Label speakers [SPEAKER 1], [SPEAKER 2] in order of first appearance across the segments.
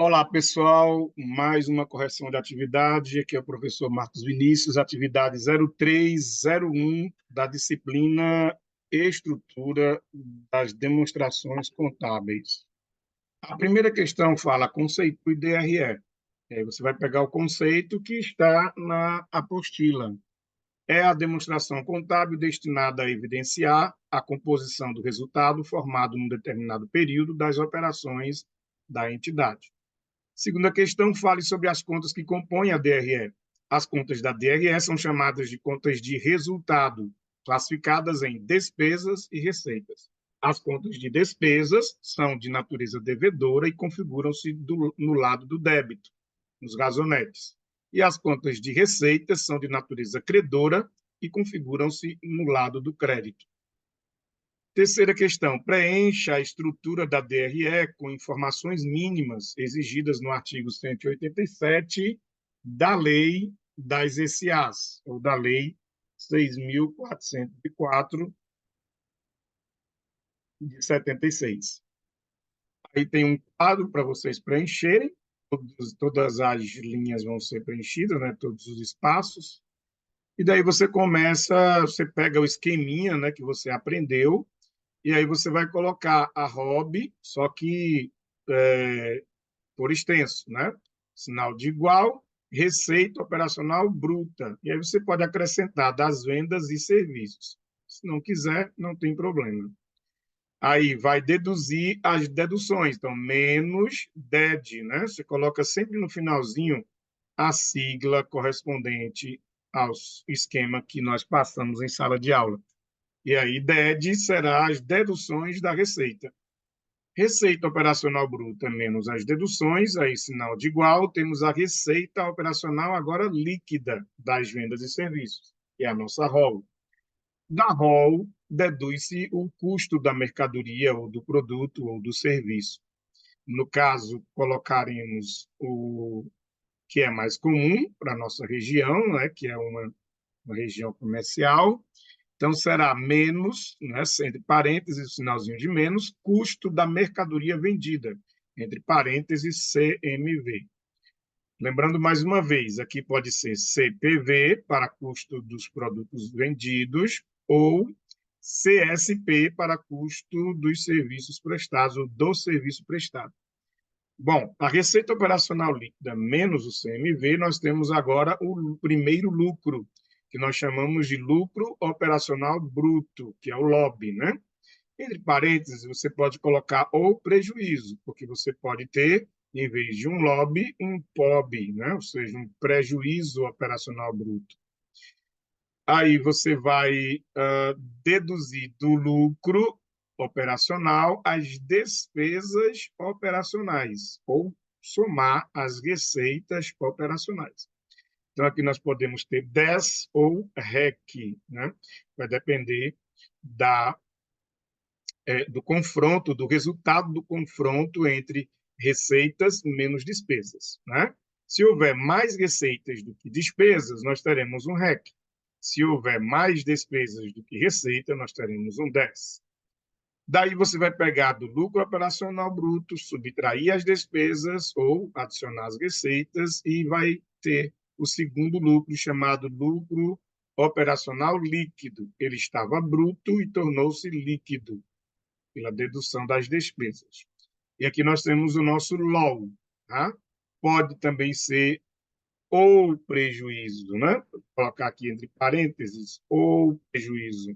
[SPEAKER 1] Olá, pessoal. Mais uma correção de atividade. Aqui é o professor Marcos Vinícius, atividade 0301 da disciplina Estrutura das Demonstrações Contábeis. A primeira questão fala conceito e DRE. Aí você vai pegar o conceito que está na apostila. É a demonstração contábil destinada a evidenciar a composição do resultado formado num determinado período das operações da entidade. Segunda questão, fale sobre as contas que compõem a DRE. As contas da DRE são chamadas de contas de resultado, classificadas em despesas e receitas. As contas de despesas são de natureza devedora e configuram-se no lado do débito, nos garçonetes. E as contas de receitas são de natureza credora e configuram-se no lado do crédito. Terceira questão, preencha a estrutura da DRE com informações mínimas exigidas no artigo 187 da Lei das ECAs, ou da Lei 6.404 de 76. Aí tem um quadro para vocês preencherem, todas as linhas vão ser preenchidas, né, todos os espaços, e daí você pega o esqueminha, né, que você aprendeu, e aí você vai colocar a ROB, só que por extenso, né? Sinal de igual, receita operacional bruta. E aí você pode acrescentar das vendas e serviços. Se não quiser, não tem problema. Aí vai deduzir as deduções, então menos DED, né? Você coloca sempre no finalzinho a sigla correspondente ao esquema que nós passamos em sala de aula. E aí, DED será as deduções da receita. Receita operacional bruta menos as deduções, aí sinal de igual, temos a receita operacional agora líquida das vendas e serviços, que é a nossa ROL. Da ROL, deduz-se o custo da mercadoria, ou do produto, ou do serviço. No caso, colocaremos o que é mais comum para a nossa região, né, que é uma região comercial. Então, será menos, né, entre parênteses, o sinalzinho de menos, custo da mercadoria vendida, entre parênteses, CMV. Lembrando mais uma vez, aqui pode ser CPV, para custo dos produtos vendidos, ou CSP, para custo dos serviços prestados, ou do serviço prestado. Bom, a receita operacional líquida menos o CMV, nós temos agora o primeiro lucro, que nós chamamos de lucro operacional bruto, que é o LOB, né? Entre parênteses, você pode colocar ou prejuízo, porque você pode ter, em vez de um LOB, um POB, né? Ou seja, um prejuízo operacional bruto. Aí você vai deduzir do lucro operacional as despesas operacionais, ou somar as receitas operacionais. Então, aqui nós podemos ter DES ou REC, né? Vai depender do confronto, do resultado do confronto entre receitas menos despesas, né? Se houver mais receitas do que despesas, nós teremos um REC. Se houver mais despesas do que receita, nós teremos um DES. Daí você vai pegar do lucro operacional bruto, subtrair as despesas ou adicionar as receitas e vai ter o segundo lucro, chamado lucro operacional líquido. Ele estava bruto e tornou-se líquido pela dedução das despesas. E aqui nós temos o nosso LOL. Tá? Pode também ser ou prejuízo, né? Vou colocar aqui entre parênteses, ou prejuízo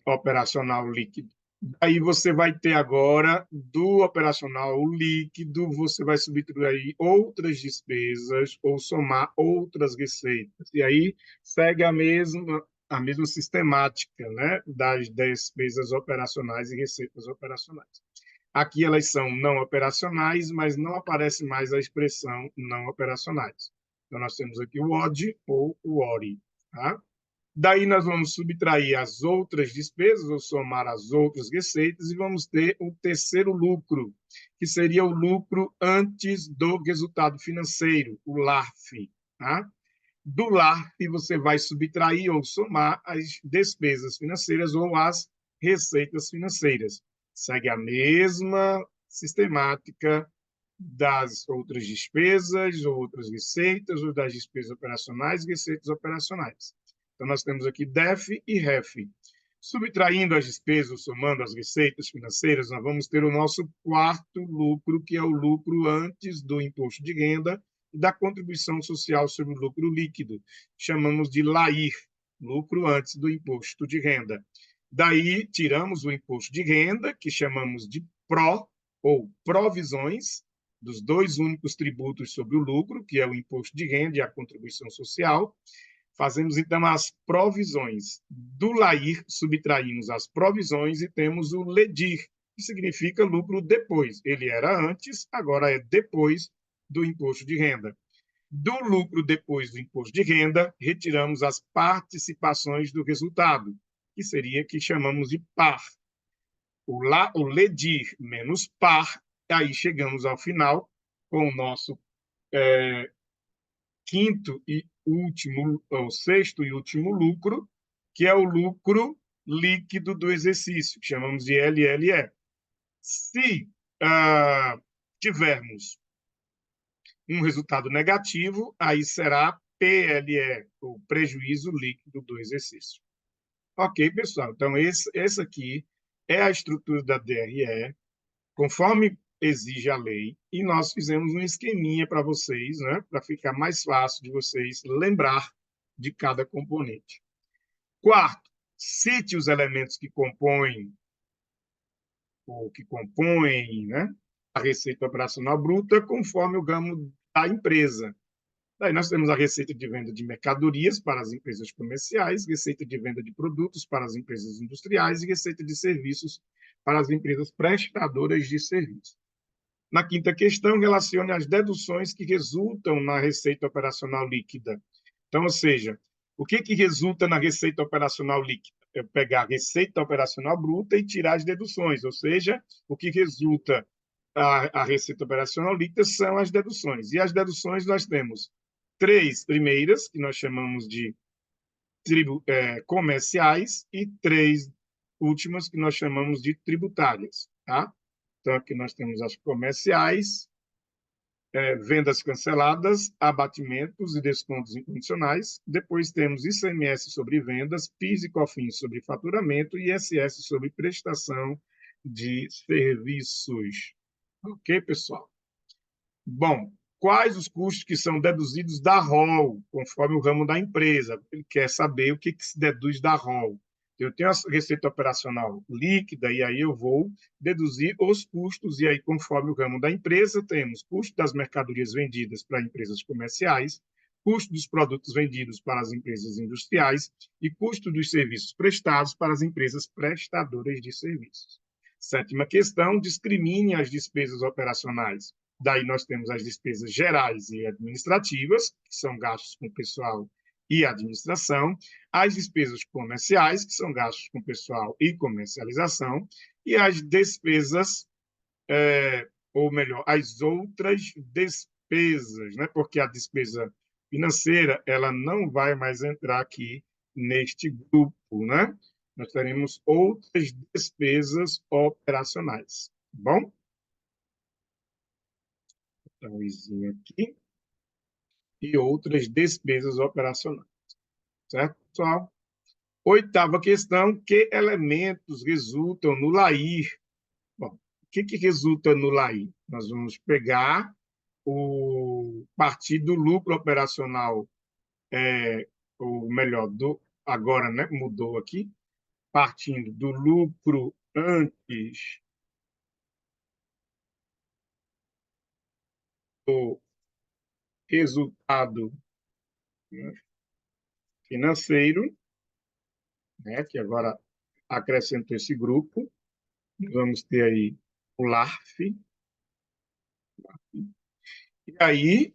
[SPEAKER 1] operacional líquido. Aí você vai ter agora, do operacional líquido, você vai subtrair outras despesas ou somar outras receitas. E aí segue a mesma sistemática, né, das despesas operacionais e receitas operacionais. Aqui elas são não operacionais, mas não aparece mais a expressão não operacionais. Então, nós temos aqui o OD ou o ORI. Tá? Daí nós vamos subtrair as outras despesas, ou somar as outras receitas, e vamos ter o terceiro lucro, que seria o lucro antes do resultado financeiro, o LARF. Tá? Do LARF, você vai subtrair ou somar as despesas financeiras ou as receitas financeiras. Segue a mesma sistemática das outras despesas, ou outras receitas, ou das despesas operacionais e receitas operacionais. Então, nós temos aqui DEF e REF. Subtraindo as despesas, somando as receitas financeiras, nós vamos ter o nosso quarto lucro, que é o lucro antes do imposto de renda e da contribuição social sobre o lucro líquido. Chamamos de LAIR, lucro antes do imposto de renda. Daí, tiramos o imposto de renda, que chamamos de PRO, ou provisões, dos dois únicos tributos sobre o lucro, que é o imposto de renda e a contribuição social. Fazemos, então, as provisões. Do LAIR, subtraímos as provisões e temos o LEDIR, que significa lucro depois. Ele era antes, agora é depois do imposto de renda. Do lucro depois do imposto de renda, retiramos as participações do resultado, que seria que chamamos de PAR. O LEDIR menos PAR, aí chegamos ao final com o nosso quinto e último, ou sexto e último lucro, que é o lucro líquido do exercício, que chamamos de LLE. Se tivermos um resultado negativo, aí será PLE, o prejuízo líquido do exercício. Ok, pessoal? Então, esse aqui é a estrutura da DRE, conforme exige a lei, e nós fizemos um esqueminha para vocês, né, para ficar mais fácil de vocês lembrar de cada componente. Quarto, cite os elementos que compõem né, a receita operacional bruta conforme o ramo da empresa. Daí nós temos a receita de venda de mercadorias para as empresas comerciais, receita de venda de produtos para as empresas industriais e receita de serviços para as empresas prestadoras de serviços. Na quinta questão, relacione as deduções que resultam na receita operacional líquida. Então, ou seja, o que resulta na receita operacional líquida? É pegar a receita operacional bruta e tirar as deduções, ou seja, o que resulta a receita operacional líquida são as deduções. E as deduções nós temos três primeiras, que nós chamamos de comerciais, e três últimas, que nós chamamos de tributárias. Tá? Então, aqui nós temos as comerciais, vendas canceladas, abatimentos e descontos incondicionais. Depois temos ICMS sobre vendas, PIS e COFINS sobre faturamento e ISS sobre prestação de serviços. Ok, pessoal? Bom, quais os custos que são deduzidos da ROL, conforme o ramo da empresa? Ele quer saber o que se deduz da ROL. Eu tenho a receita operacional líquida, e aí eu vou deduzir os custos, e aí, conforme o ramo da empresa, temos custo das mercadorias vendidas para empresas comerciais, custo dos produtos vendidos para as empresas industriais e custo dos serviços prestados para as empresas prestadoras de serviços. Sétima questão, discrimine as despesas operacionais. Daí nós temos as despesas gerais e administrativas, que são gastos com pessoal e administração, as despesas comerciais, que são gastos com pessoal e comercialização, e as despesas, ou melhor, as outras despesas, né? Porque a despesa financeira ela não vai mais entrar aqui neste grupo, né? Nós teremos outras despesas operacionais, tá bom? Então, izinho aqui. E outras despesas operacionais. Certo, pessoal? Oitava questão, que elementos resultam no LAIR? Bom, o que resulta no LAIR? Nós vamos pegar partir do lucro operacional, ou melhor, agora, né, mudou aqui, partindo do lucro antes do resultado, né, financeiro, né, que agora acrescentou esse grupo. Vamos ter aí o LARF. E aí,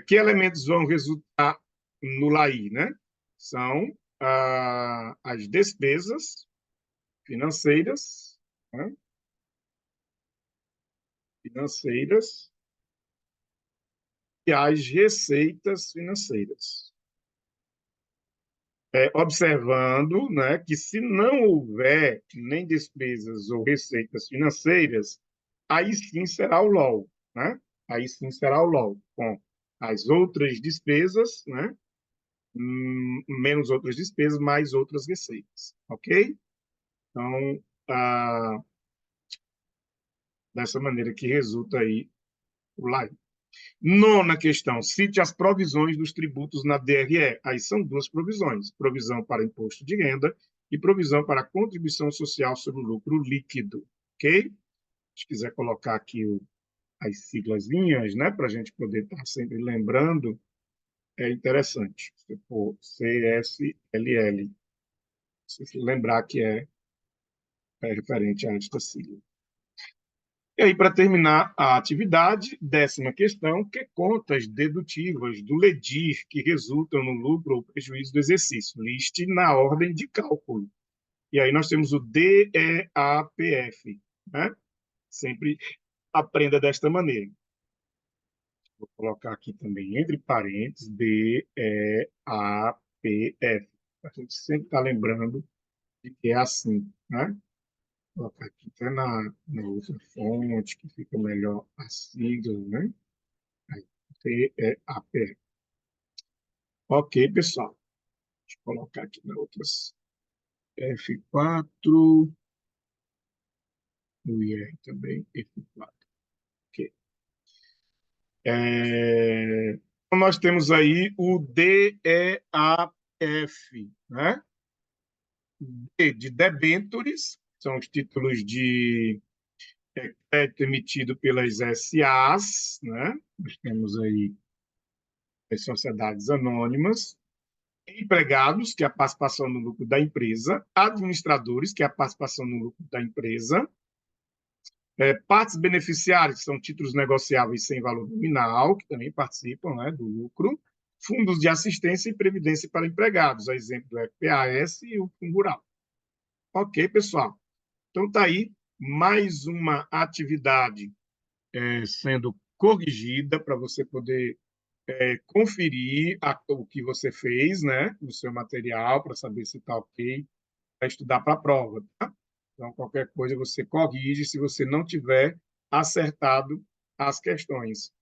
[SPEAKER 1] que elementos vão resultar no LAI, né? São as despesas financeiras, né? Financeiras e as receitas financeiras. Observando, né, que se não houver nem despesas ou receitas financeiras, aí sim será o LOL, né? Aí sim será o LOL, com as outras despesas, né? Menos outras despesas, mais outras receitas, ok? Então, dessa maneira que resulta aí o live. Nona questão, cite as provisões dos tributos na DRE. Aí são duas provisões, provisão para imposto de renda e provisão para contribuição social sobre o lucro líquido, ok? Se quiser colocar aqui as siglazinhas, né, para a gente poder estar sempre lembrando, é interessante. Se for CSLL, se lembrar que é referente a esta sigla. E aí, para terminar a atividade, 10ª questão, que contas dedutivas do LEDIR que resultam no lucro ou prejuízo do exercício? Liste na ordem de cálculo. E aí nós temos o DEAPF, né? Sempre aprenda desta maneira. Vou colocar aqui também entre parênteses DEAPF. A gente sempre está lembrando de que é assim, né? Vou colocar aqui até na outra fonte, que fica melhor a sigla, né? Aí, TEAPF. Ok, pessoal. Deixa eu colocar aqui na outras. F4, o IR também, F4. Ok. Então, nós temos aí o DEAF, né? D de debêntures, são os títulos de crédito emitido pelas SAs, né? Nós temos aí as sociedades anônimas, empregados, que é a participação no lucro da empresa, administradores, que é a participação no lucro da empresa, partes beneficiárias, que são títulos negociáveis sem valor nominal, que também participam, né, do lucro, fundos de assistência e previdência para empregados, a exemplo do FPAS e o Fundo Rural. Ok, pessoal? Então, está aí mais uma atividade sendo corrigida para você poder conferir o que você fez, né, no seu material, para saber se está ok, para estudar para a prova. Tá? Então, qualquer coisa você corrige se você não tiver acertado as questões.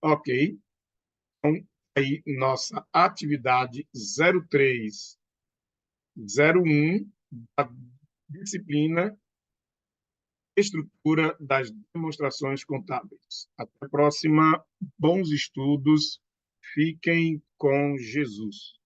[SPEAKER 1] Ok? Então, aí nossa atividade 0301 da disciplina Estrutura das demonstrações contábeis. Até a próxima. Bons estudos. Fiquem com Jesus.